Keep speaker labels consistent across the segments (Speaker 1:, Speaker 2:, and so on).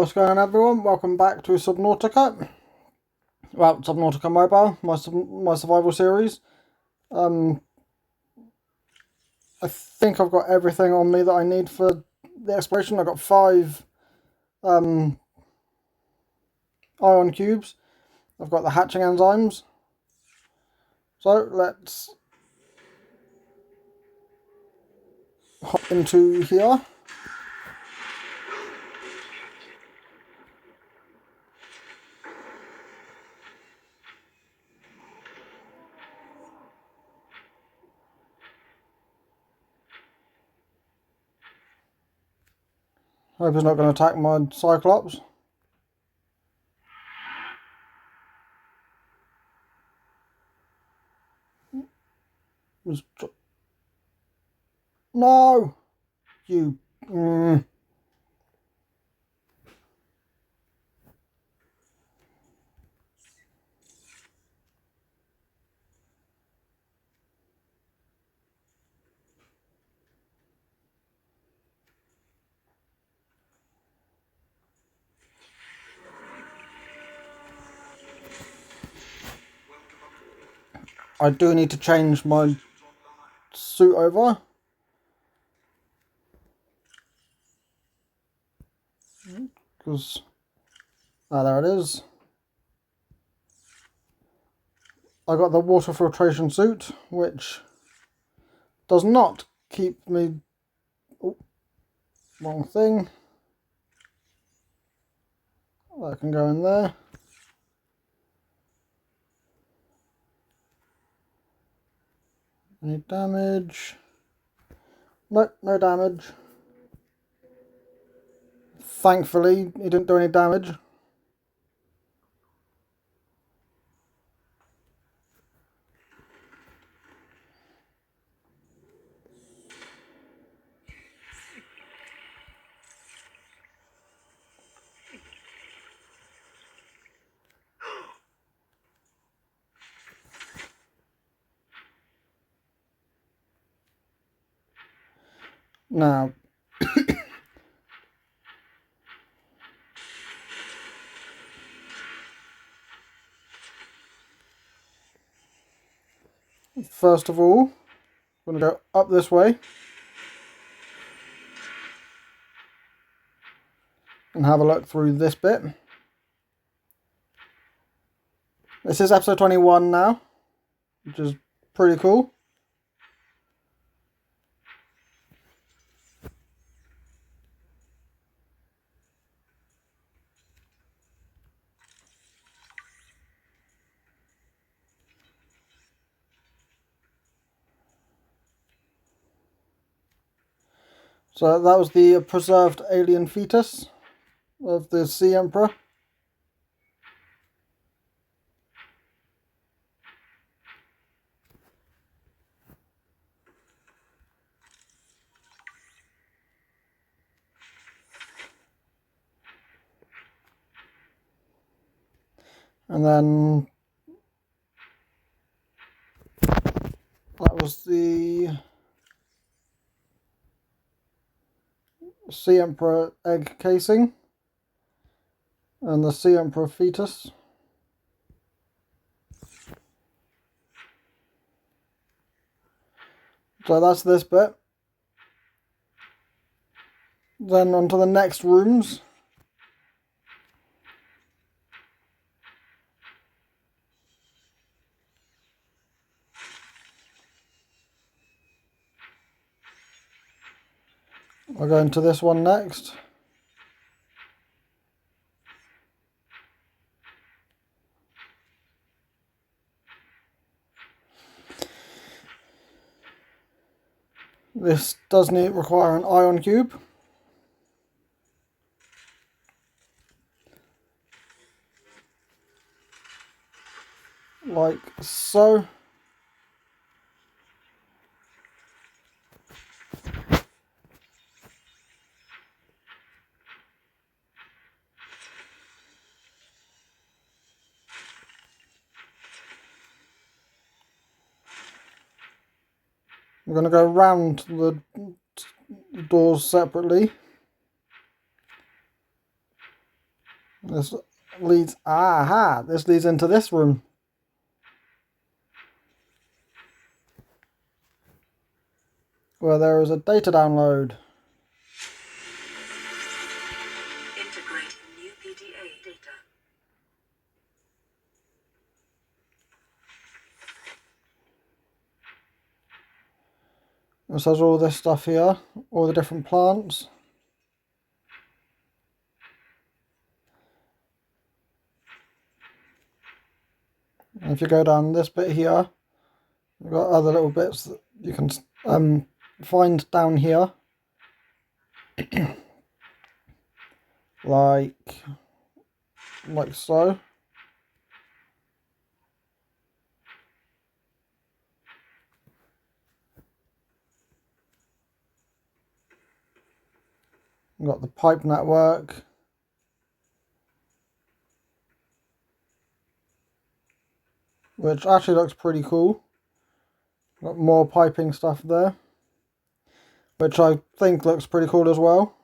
Speaker 1: What's going on, everyone? Welcome back to Subnautica. Well, Subnautica Mobile, my survival series. I think I've got everything on me that I need for the exploration. I've got 5 ion cubes. I've got the hatching enzymes. So let's hop into here. Hope he's not going to attack my Cyclops. No! You... I do need to change my suit over. Because... there it is. I got the water filtration suit, which does not keep me... Oh, wrong thing. That can go in there. Any damage? Nope, no damage. Thankfully, he didn't do any damage. Now, first of all, I'm going to go up this way and have a look through this bit. This is episode 21 now, which is pretty cool. So that was the preserved alien fetus of the Sea Emperor. And then that was the Sea Emperor egg casing and the Sea Emperor fetus. So that's this bit. Then on to the next rooms. I'll go into this one next. This does require an ion cube. Like so. I'm going to go round the doors separately. This leads, this leads into this room. Where there is a data download.
Speaker 2: Integrating new PDA data.
Speaker 1: It says all this stuff here, all the different plants. And if you go down this bit here, we've got other little bits that you can find down here. like so. We've got the pipe network. Which actually looks pretty cool. Got more piping stuff there. Which I think looks pretty cool as well.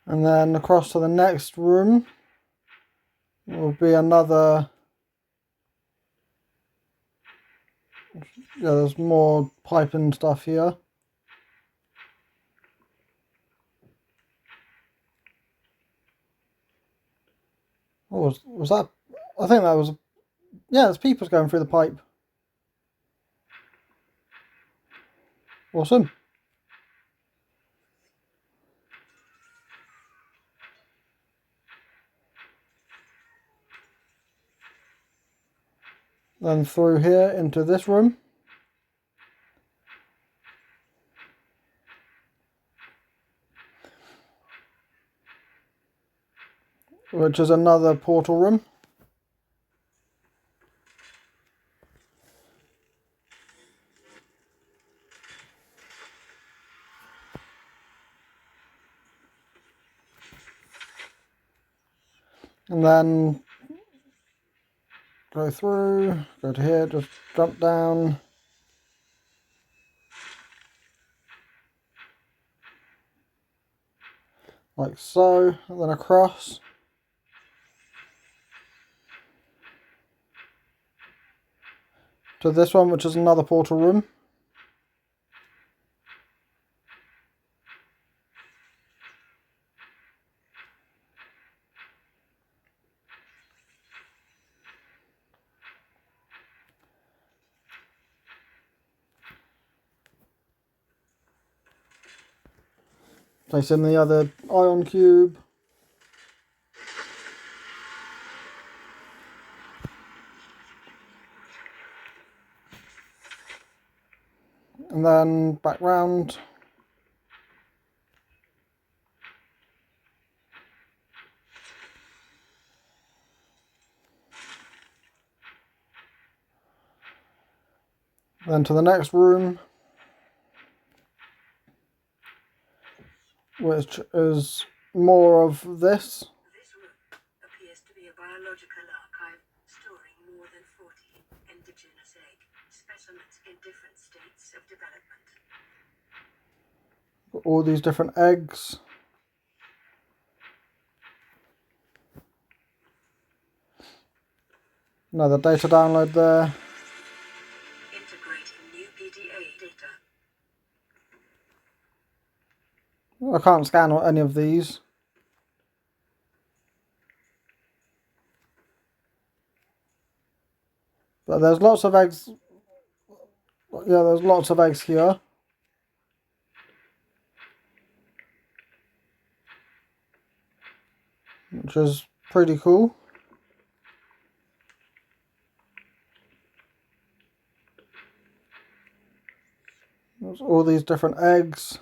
Speaker 1: And then across to the next room will be another. Yeah, there's more piping stuff here. What was that? I think that was. Yeah, there's peepers going through the pipe. Awesome. Then through here into this room. Which is another portal room. And then go through, go to here, just jump down. Like so, and then across. To this one, which is another portal room. Place in the other ion cube. And then back round. Then to the next room, which is more of this.
Speaker 2: This room appears to be a biological archive storing more than 40 indigenous egg specimens in different states of development.
Speaker 1: Got all these different eggs. Another data download there.
Speaker 2: Integrating new PDA data.
Speaker 1: I can't scan any of these. But there's lots of eggs. Yeah, there's lots of eggs here. Which is pretty cool. There's all these different eggs.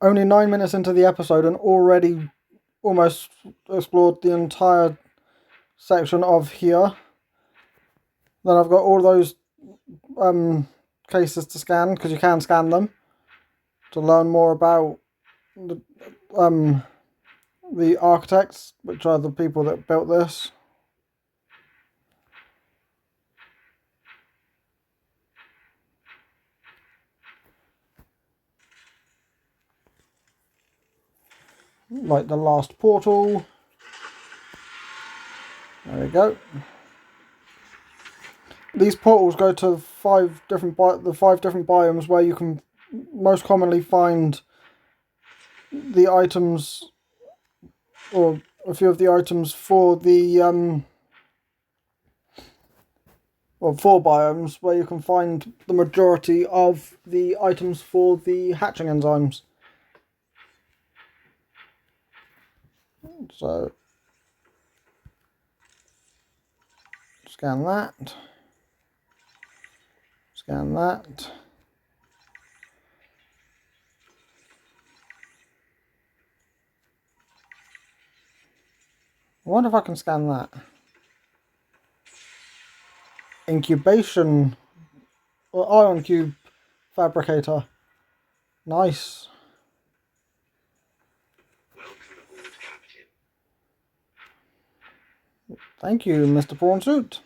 Speaker 1: Only 9 minutes into the episode and already almost explored the entire section of here. Then I've got all those cases to scan, because you can scan them to learn more about the architects, which are the people that built this. Like the last portal. There we go. These portals go to the five different biomes where you can most commonly find the items, or a few of the items for the or 4 biomes where you can find the majority of the items for the hatching enzymes. So scan that. Scan that. I wonder if I can scan that. Incubation or ion cube fabricator. Nice.
Speaker 3: Welcome aboard, Captain.
Speaker 1: Thank you, Mr. Prawn Suit.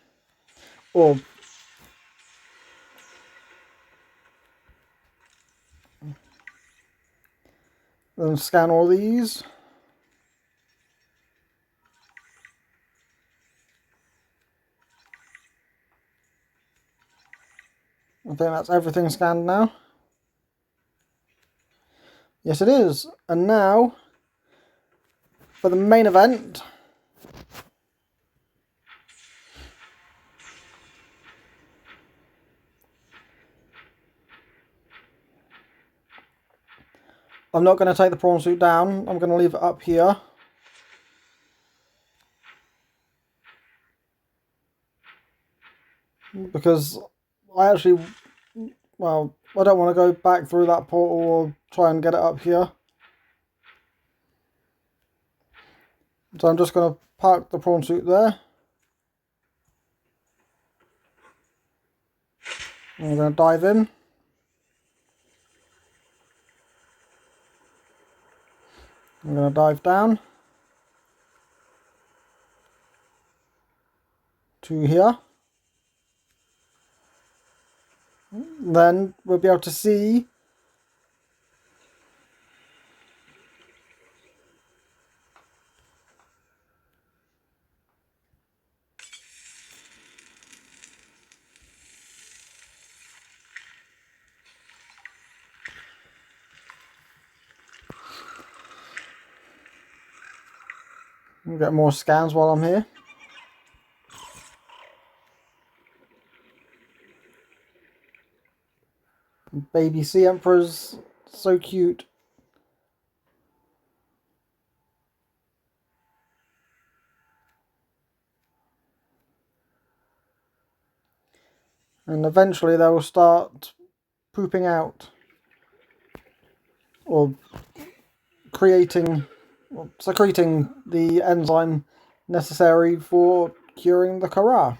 Speaker 1: Or then scan all these. I think that's everything scanned now. Yes, it is. And now, for the main event. I'm not going to take the prawn suit down. I'm going to leave it up here. Because I actually, well, I don't want to go back through that portal or try and get it up here. So I'm just going to park the prawn suit there. I'm going to dive in. I'm going to dive down to here. Then we'll be able to see and get more scans while I'm here. Baby sea emperors, so cute. And eventually they will start pooping out, or creating, or secreting the enzyme necessary for curing the Kharaa.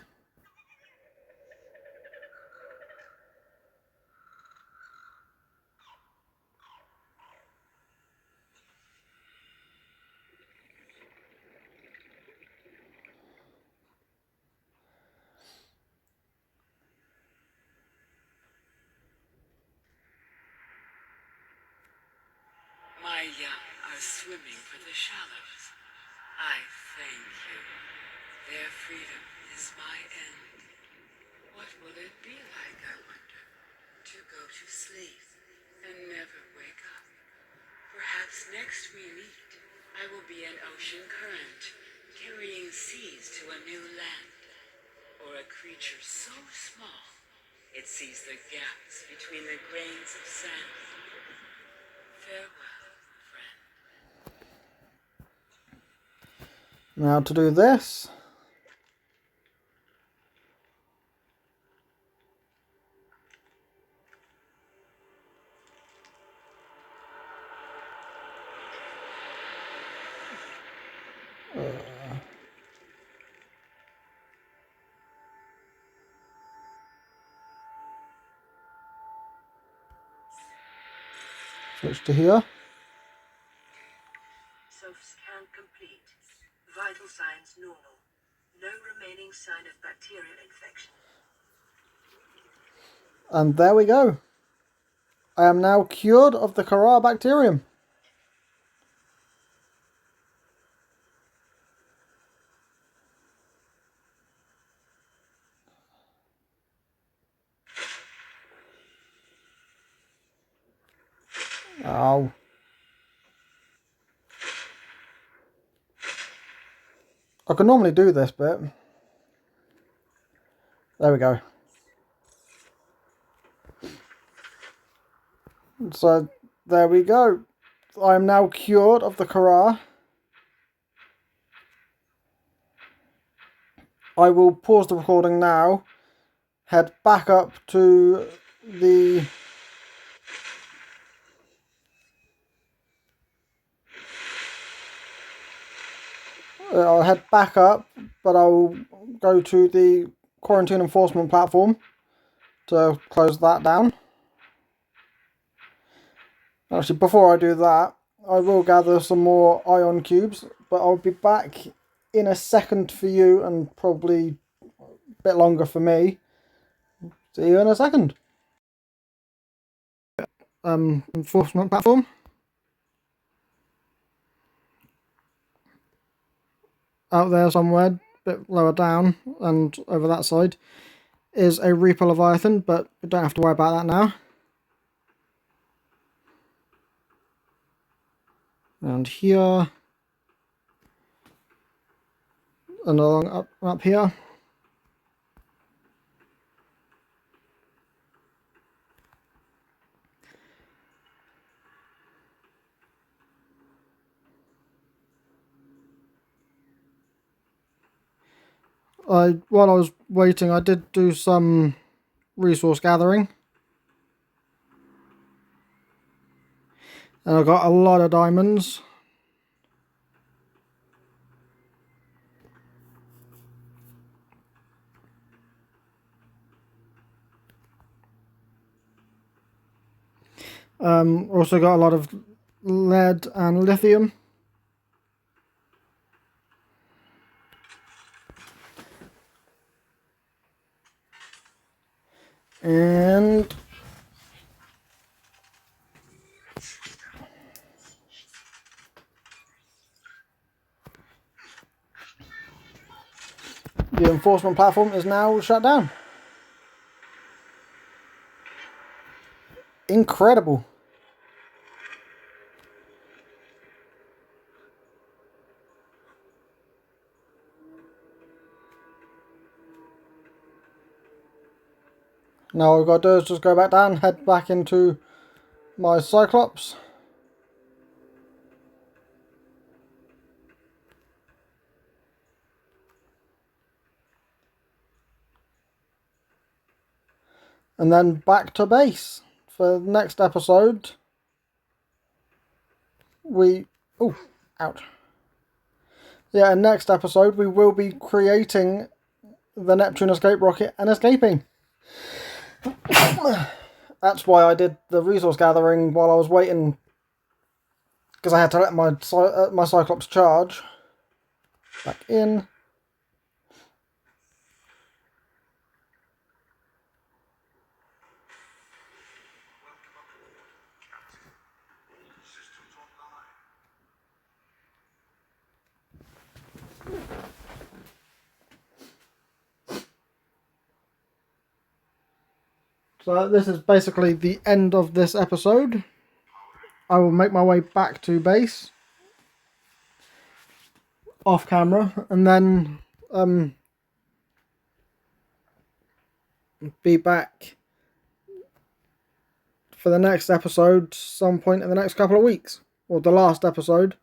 Speaker 2: My young are swimming for the shallows. I thank you. Their freedom is my end. What will it be like, I wonder, to go to sleep and never wake up? Perhaps next we meet, I will be an ocean current, carrying seas to a new land. Or a creature so small, it sees the gaps between the grains of sand. Farewell, friend.
Speaker 1: Now to do this, Switch to here.
Speaker 4: Self-scan complete. Vital signs normal. No remaining sign of bacterial infection.
Speaker 1: And there we go. I am now cured of the Kharaa Bacterium. Ow. I can normally do this bit. There we go. So, there we go. I am now cured of the Kharaa. I will pause the recording now, head back up to the I'll head back up, but I'll go to the quarantine enforcement platform to close that down. Actually, before I do that, I will gather some more ion cubes, but I'll be back in a second for you and probably a bit longer for me. See you in a second. Enforcement platform. Out there somewhere, a bit lower down and over that side, is a Reaper Leviathan, but we don't have to worry about that now. And here, and along up here. While I was waiting, I did do some resource gathering. And I got a lot of diamonds. Also got a lot of lead and lithium. And the enforcement platform is now shut down. Incredible. Now all I've got to do is just go back down, head back into my Cyclops. And then back to base. For the next episode, ouch. Yeah, next episode we will be creating the Neptune escape rocket and escaping. That's why I did the resource gathering while I was waiting, because I had to let my Cyclops charge. Back in. So this is basically the end of this episode. I will make my way back to base off camera and then be back for the next episode some point in the next couple of weeks, or the last episode.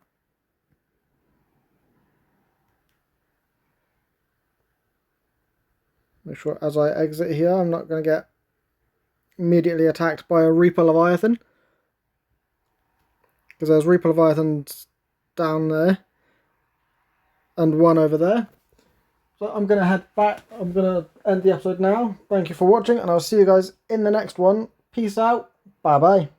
Speaker 1: Make sure as I exit here I'm not going to get immediately attacked by a Reaper Leviathan, because there's Reaper Leviathans down there and one over there. So I'm going to head back. I'm going to end the episode now. Thank you for watching, and I'll see you guys in the next one. Peace out. Bye bye.